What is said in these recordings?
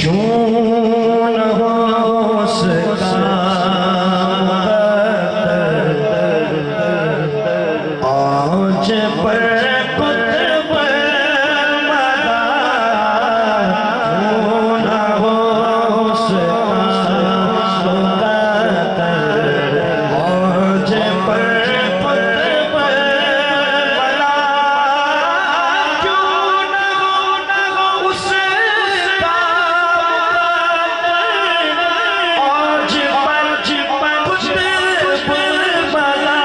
کیوں نہ ہو اس کا آج پر قطب مدار، کیوں نہ ہو اس کا آج پر قطب مدار، کیوں نہ ہو اس کا آج پر قطب مدار،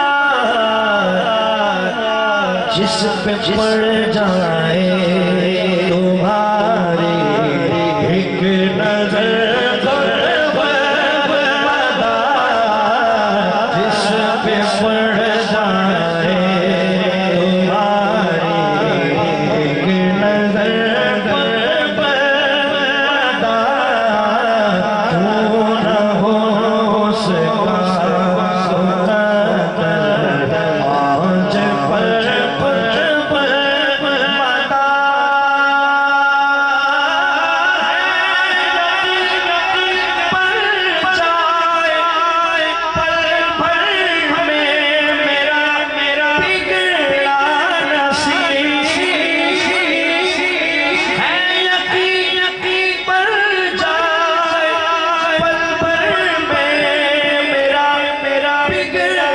جس پہ پڑ جائے تمہاری ایک نظر قطب مدار، جس پہ پڑ جائے تمہاری ایک نظر قطب مدار، کیوں نہ ہو اس کا آج پر قطب مدار، پر جائے پل بھر میں میرا بگڑا نصیب ہے، یقین پر جائے پل بھر میں میرا بگڑا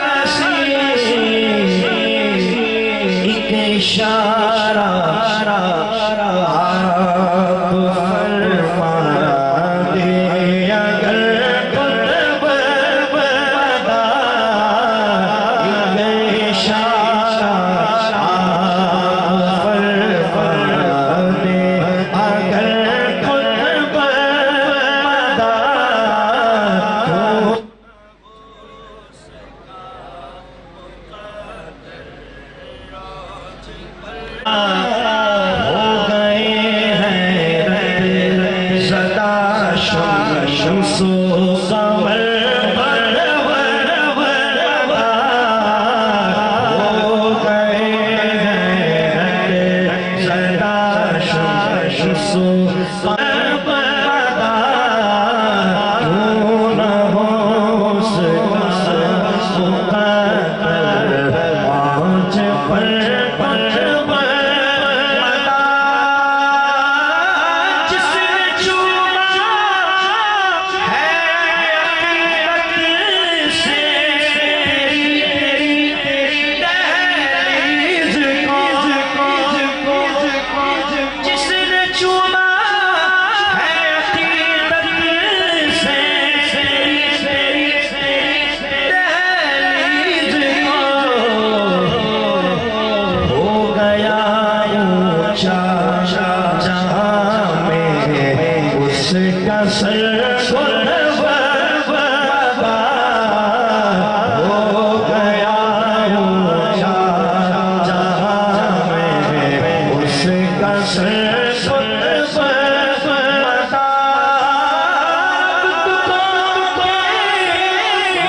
نصیب، ایک اشارہ آپ فرما دیں اگر قطب مدار، ایک اشارہ آپ فرما دیں اگر قطب مدار، ہو گئے ہیں رب زدہ شمس و قمر، ہو گئے ہیں رب زدہ شمس و قمر، کیوں نہ ہو اس کا آج پر قطب مدار، جس نے چوما ہے عقیدت سے تیری دہلیز کو، جس نے چوما ہے عقیدت سے تیری دہلیز کو، ہو گیا اونچا جہاں میں اس کا سر قطب مدار، ہو گیا اونچا جہاں میں اس کا سر قطب مدار،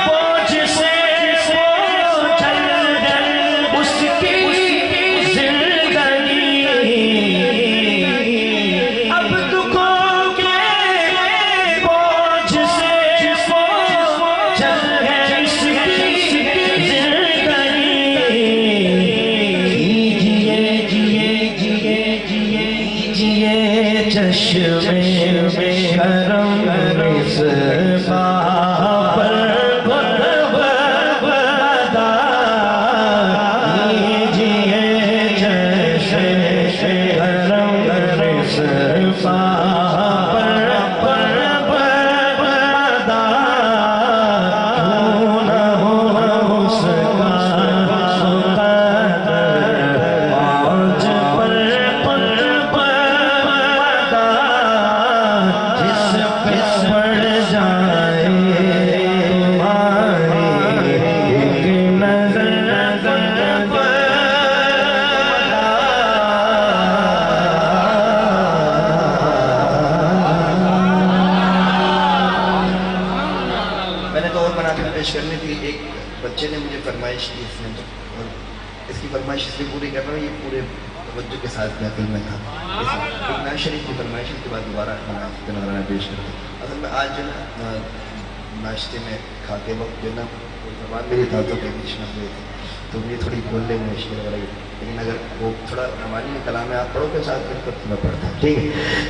بوجھ سے چل اس کی زندگی، اب دکھوں کے بوجھ سے چل اس کی زندگی، کیجئے چشمے کرم مصباح پر قطب مدار، کیجئے چشمے کرم مصباح پر قطب مدار، کیوں نہ ہو اس کا آج پر قطب مدار، جس پہ پڑ جائے تمہاری ایک نظر قطب میں نے تو اور بنا کر پیش کرنی تھی، ایک بچے نے مجھے فرمائش کی اس میں، اور اس کی فرمائش اس لیے پوری کر رہا ہوں، یہ پورے توجہ کے ساتھ کیا دل میں تھا. ایک نواز شریف کی فرمائش کے بعد دوبارہ نظرانہ پیش کرتے ہیں. اصل میں آج جو نا ناشتے میں کھاتے وقت جو نا زبان میری دانتوں کے بیچ میں ہوئے تھے تو مجھے تھوڑی بولنے میں مشکل ہو رہی ہے. لیکن اگر وہ تھوڑا روانی کلام ہے آپ پڑھو کے ساتھ پھر تب میں پڑھتا ہوں. ٹھیک ہے.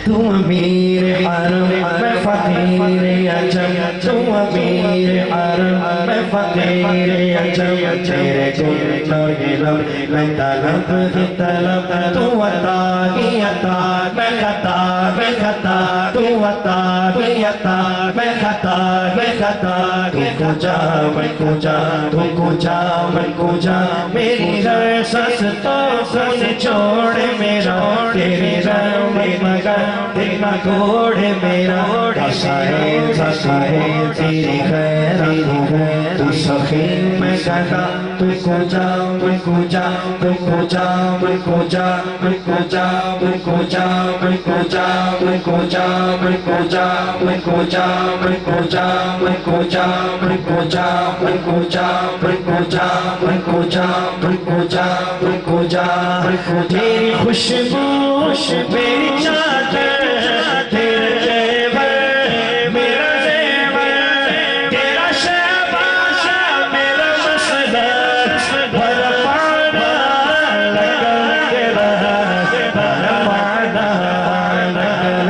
تم امیر حرم میں فقیر عجم تم امیر حرم میں فقیر عجم تیرے گنوں علم میں طلب ہی طلب تو عطا ہی عطا میں خطا میں خطا تو عطا ہی عطا میں خطا میں خطا تو کجا میں کجا تو کجا میں کجا میری رسس تو سن چھوڑ میرا تیرے رنگ میں مگر تیرا گھوڑ میرا سائے سائے تیری خیر تو سخی میں گدا تو کجا تو کجا تو کجا تو کجا تو کجا تو کجا تو کجا تو کجا تو کجا تو کجا تو کجا تو کجا تو کجا تو کجا تو کجا تو کجا تو کجا تو کجا تیری خوشبو میری چادر تیرے زیور میرا زیور تیرا شہباز میرا مسند برپانا لگن تیرا برپانا لگن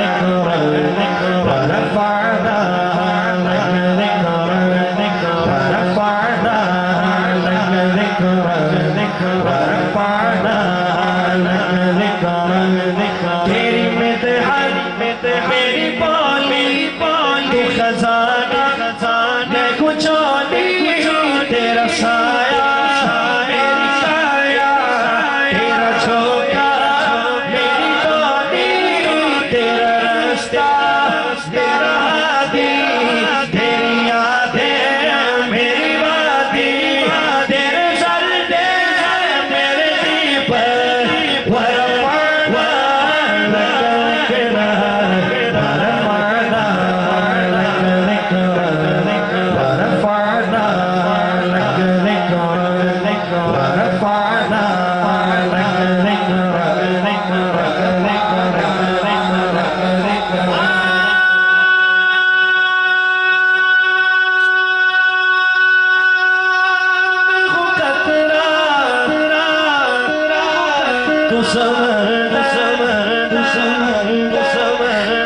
برپانا لگن برپانا برپانا تیری مدحت میری بولی تو خزانہ میں کچھ نہیں تیرا سایہ میری سایہ تیرا چھوٹا میری گولی تیرا رستہ تیرا ہادی تیری یادیں میری وادی تیرے سردے میرے دیپر ورپانا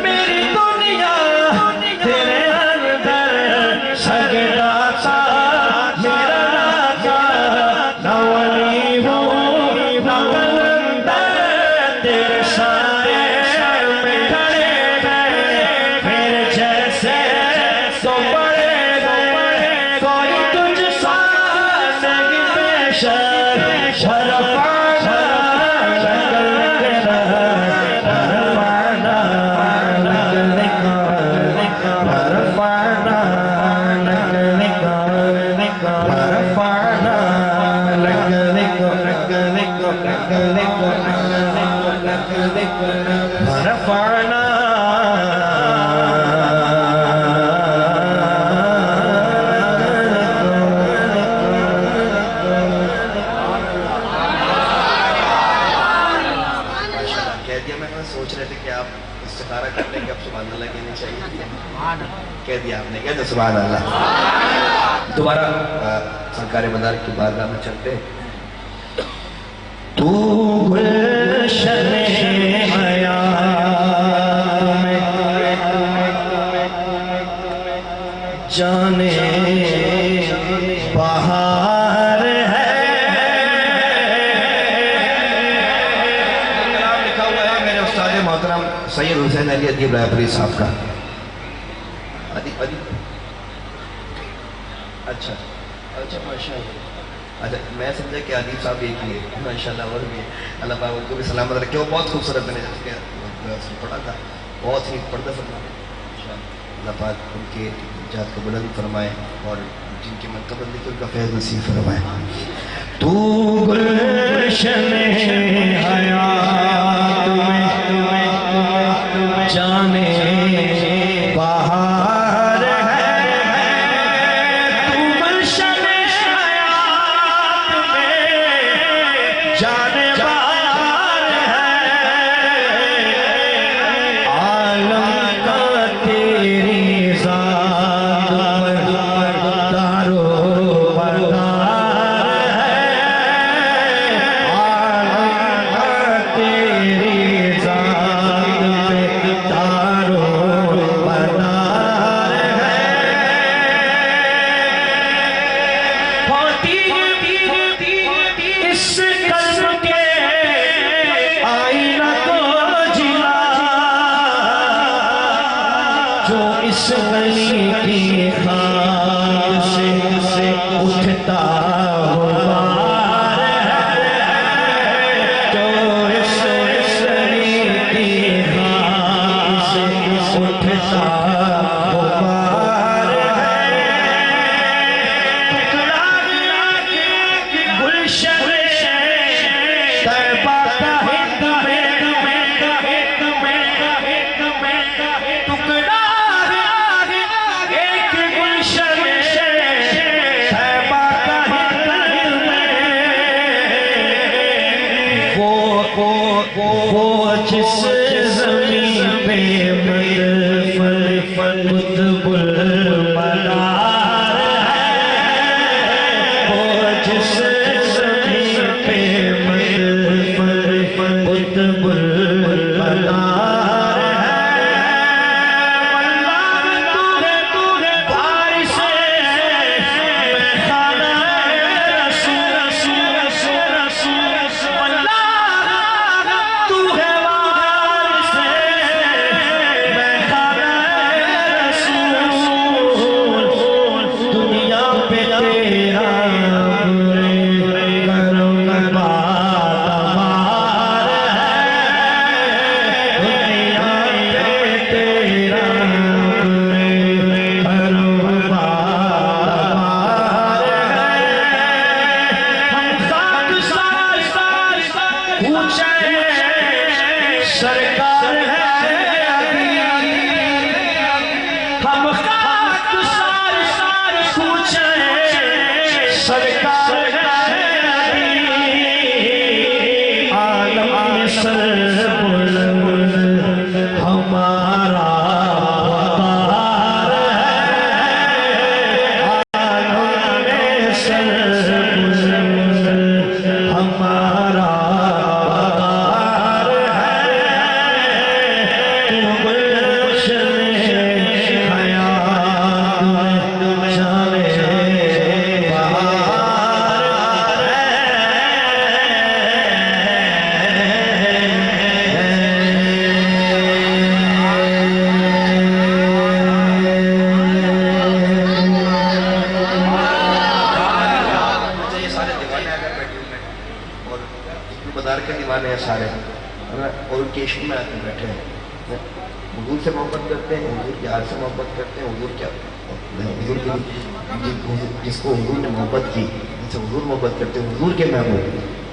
میری دنیا تیرے اندر سجدہ تھا میرا راجا نہ ولی ہوں نہ کلندر تیرے سائے میں کھڑے گئے میرے جیسے تو بڑے گئے کوئی تجھ سا نہیں پیشر سوچ رہے تھے کہ آپ استخارہ کر لیں کہ اب سبحان اللہ کہنے چاہیے. کہہ دیا آپ نے, کہہ دو سبحان اللہ. دوبارہ سرکار مدار کی بارگاہ میں چلتے. تو گلشن حیات میں جانے بہار ہے. کلام لکھا ہوا ہے میرے استاد محترم سید حسین علی ادیب رائے پوری صاحب کا. اچھا ماشاء اللہ. اچھا میں سمجھا کہ ادیب صاحب ایک ہی ہے ماشاء اللہ. اور بھی اللہ پاک ان کو بھی سلامت رکھے. وہ بہت خوبصورت میں نے پڑھا تھا, بہت ہی پردہ فرما. اللہ پاک ان کے جات کو بلند فرمائے اور جن کی منقبت لکھی ان کا فیض نصیب فرمائے. تو گلشن حیات میں جانے بہار ہے. تو گلشن حیات میں جانے بہار جو اس گلی کی خاک سے اٹھتا غبار ہے، جو اس گلی کی خاک سے اٹھتا غبار ہے، ٹکڑا گلشن طیبہ کا ہند میں، ٹکڑا ایک گلشن طیبہ کا ہند میں، وہ جس زمین پہ قطب المنار ہے، وہ جس زمین پہ قطب المنار ہے، واللہ تو ہے بارش میخانہ رسول، واللہ تو ہے بارش میخانہ رسول، دنیا پہ تیرا کرم بادمار ہے، دنیا پہ تیرا کرم بادمار ہے، ہم خاک سار اونچے سرکار ہے ابھی، ہم خاک سار اونچے سرکار ہے ابھی، عالم میں سر بلند ہمارا وقار ہے، عالم میں سر بلند ہمارا وقار ہے، تو گلشن حیات میں جانے بہار ہے۔ مجھے یہ سارے دیوانے اگر بیٹھے ہوئے ہیں اور ابن بدار کے دیوانے ہیں سارے، اور ان کے عشق میں آ کے بیٹھے ہیں، حضور سے محبت کرتے ہیں، حضور کے حال سے محبت کرتے ہیں، حضور کیا حضور کے جس کو حضور نے محبت کی، جن سے حضور محبت کرتے ہیں، حضور کے محبوب،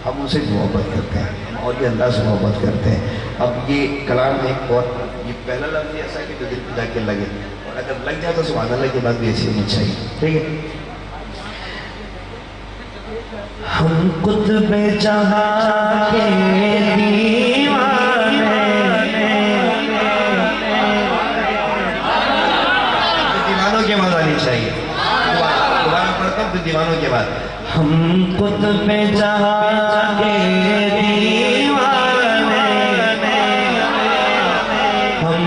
ہم ان سے محبت کرتے ہیں اور یہ اللہ سے محبت کرتے ہیں۔ اب یہ کلام ہے اور یہ پہلا لفظ ایسا ہے کہ جو دل پہ جا کے لگے، اور اگر لگ جائے تو سبحان اللہ کی بات بھی ایسی ہونی چاہیے، ٹھیک ہے؟ ہم قطب جہاں کے دیوانے، دیوانوں کے بعد آنی چاہیے، دوبارہ پڑھتا ہوں پھر دیوانوں کے بعد۔ ہم قطب جہاں کے دیوانے، ہم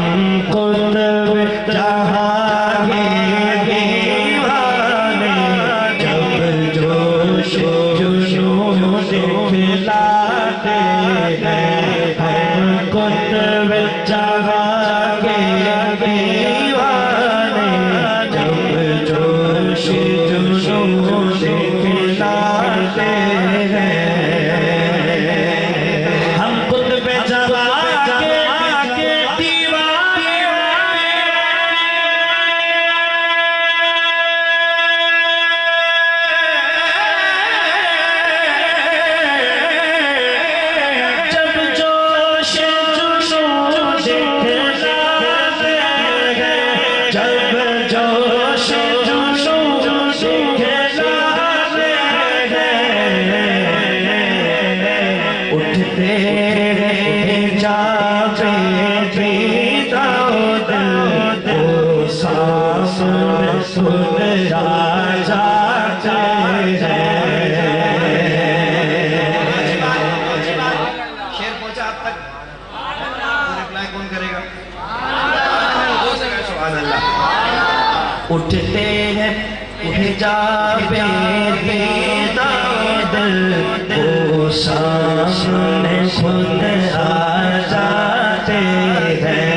قطب جہاں کے دیوانے، جب جوش جنون دکھلاتے ہیں، ہم قطب جہاں کے دیوانے، جب جوش جنون دکھلاتے ہیں، ہم قطب جہاں کے دیوانے، جب جوش جنون دکھلاتے ہیں، جب جوش جنون دکھلاتے ہیں، اٹھتے جاتے پیتا دل کو سامنے خود آ جاتے ہیں۔ شیر پہنچا آپ تک، رپلائی کون کرے گا؟ سبحان اللہ۔ اٹھتے ہیں حجاب دیدہ دل کو سامنے خود آ جاتے ہیں۔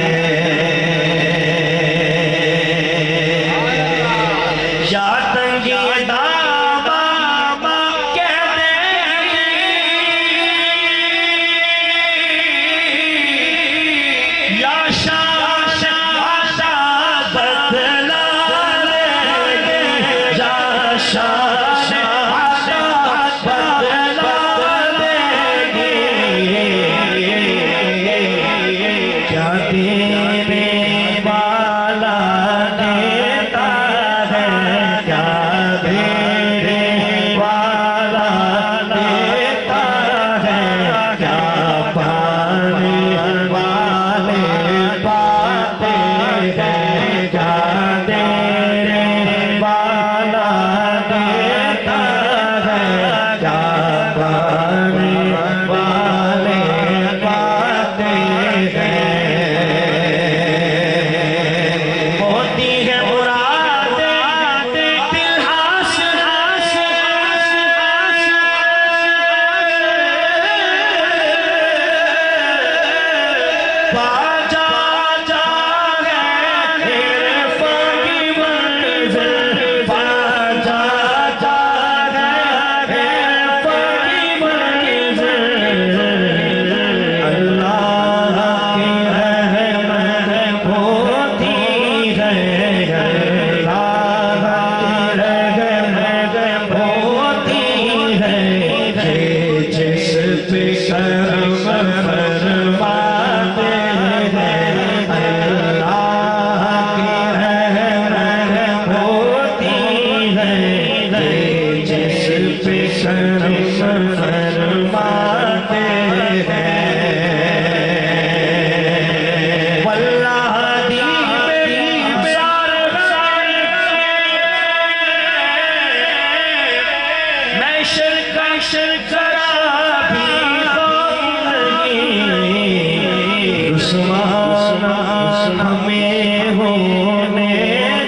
ہمیں ہونے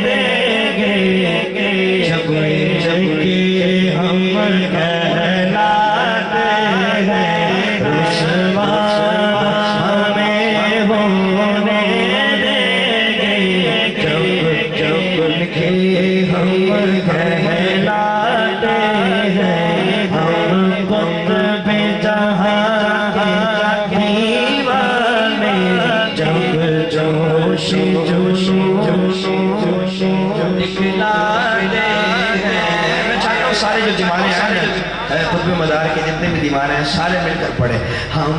دیں گے جب کہ ہم کہلاتے ہیں رسوا ہمیں ہونے دیں گے جب کہ ہم کہلاتے ہیں ہم قطب جہاں جوش دکھلاتے ہیں. میں چاہتا ہوں سارے جو دیوانے ہیں قطب مدار کے جتنے بھی دیوانے ہیں سارے مل کر پڑھے. ہم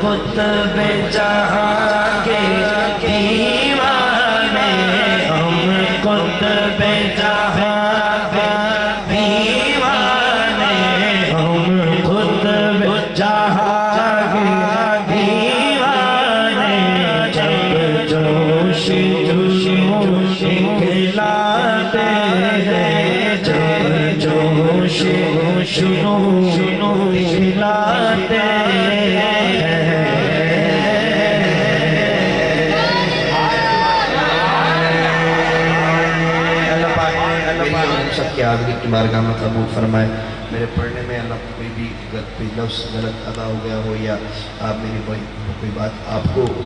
قطب جہاں کے دیوانے ہم قطب جہاں کے دیوانے ہم قطب جہاں کے کھلاتے ہیں جب جوش کھلاتے ہیں. اللہ پاک سب کے حاضری کی بارگاہ میں قبول فرمائے. میرے پڑھنے میں اللہ کوئی بھی لفظ غلط ادا ہو گیا ہو یا آپ میری کوئی بات آپ کو